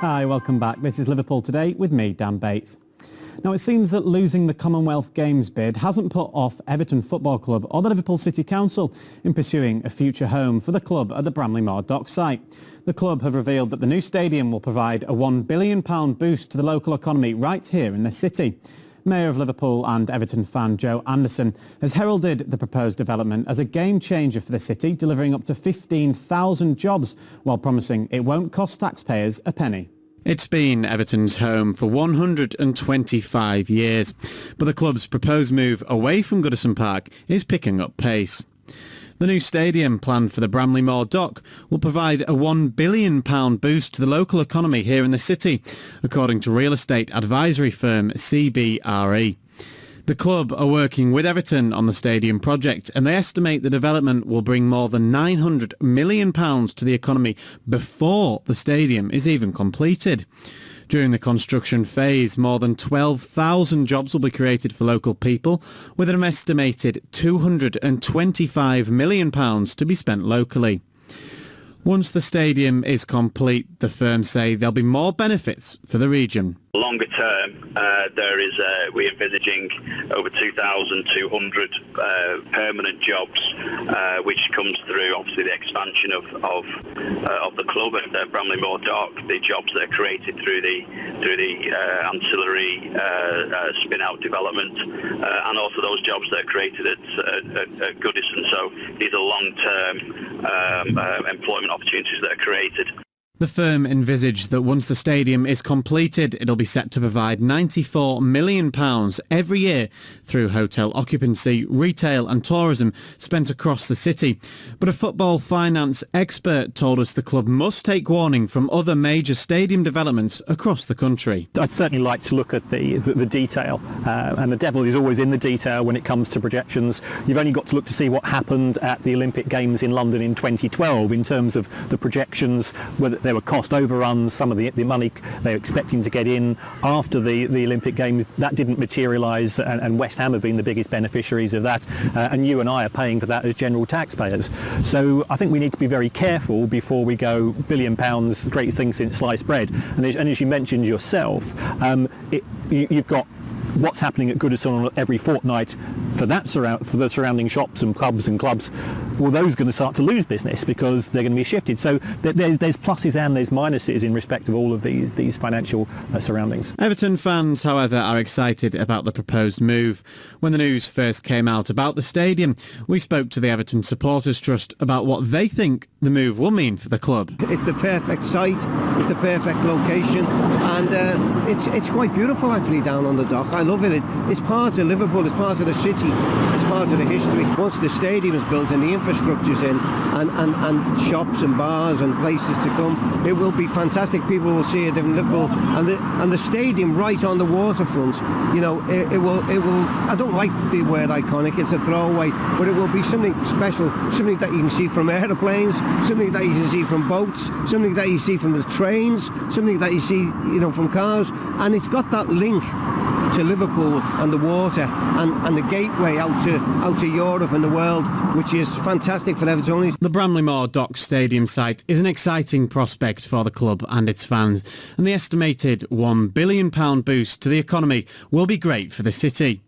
Hi, welcome back. This is Liverpool Today with me, Dan Bates. Now, it seems that losing the Commonwealth Games bid hasn't put off Everton Football Club or the Liverpool City Council in pursuing a future home for the club at the Bramley Moor dock site. The club have revealed that the new stadium will provide a £1 billion boost to the local economy right here in the city. Mayor of Liverpool and Everton fan Joe Anderson has heralded the proposed development as a game changer for the city, delivering up to 15,000 jobs while promising it won't cost taxpayers a penny. It's been Everton's home for 125 years, but the club's proposed move away from Goodison Park is picking up pace. The new stadium, planned for the Bramley Moor dock, will provide a £1 billion boost to the local economy here in the city, according to real estate advisory firm CBRE. The club are working with Everton on the stadium project, and they estimate the development will bring more than £900 million to the economy before the stadium is even completed. During the construction phase, more than 12,000 jobs will be created for local people, with an estimated £225 million to be spent locally. Once the stadium is complete, the firm say there'll be more benefits for the region. Longer term, we're envisaging over 2,200 permanent jobs, which comes through obviously the expansion of the club at Bramley Moor Dock, the jobs that are created through the ancillary spin-out development, and also those jobs that are created at Goodison. So these are long-term employment opportunities that are created. The firm envisaged that once the stadium is completed, it'll be set to provide £94 million every year through hotel occupancy, retail and tourism spent across the city. But a football finance expert told us the club must take warning from other major stadium developments across the country. I'd certainly like to look at the detail, and the devil is always in the detail when it comes to projections. You've only got to look to see what happened at the Olympic Games in London in 2012 in terms of the projections, whether there were cost overruns, some of the money they were expecting to get in after the Olympic Games, that didn't materialise, and West Ham have been the biggest beneficiaries of that, and you and I are paying for that as general taxpayers. So I think we need to be very careful before we go £1 billion, the greatest thing since sliced bread. And as you mentioned yourself, you've got what's happening at Goodison every fortnight for the surrounding shops and pubs and clubs. Well, those are going to start to lose business because they're going to be shifted. So there's pluses and there's minuses in respect of all of these financial surroundings. Everton fans, however, are excited about the proposed move. When the news first came out about the stadium, we spoke to the Everton Supporters Trust about what they think the move will mean for the club. It's the perfect site, it's the perfect location, and it's quite beautiful actually down on the dock. I love it. It's part of Liverpool, it's part of the city, it's part of the history. Once the stadium is built and the infrastructure's in, and shops and bars and places to come, it will be fantastic. People will see it in Liverpool, and the stadium right on the waterfront. You know, it will. I don't like the word iconic; it's a throwaway, but it will be something special, something that you can see from aeroplanes, something that you can see from boats, something that you see from the trains, something that you see, from cars, and it's got that link to Liverpool and the water and the gateway out to Europe and the world, which is fantastic for Evertonians. The Bramley Moor Dock Stadium site is an exciting prospect for the club and its fans, and the estimated £1 billion boost to the economy will be great for the city.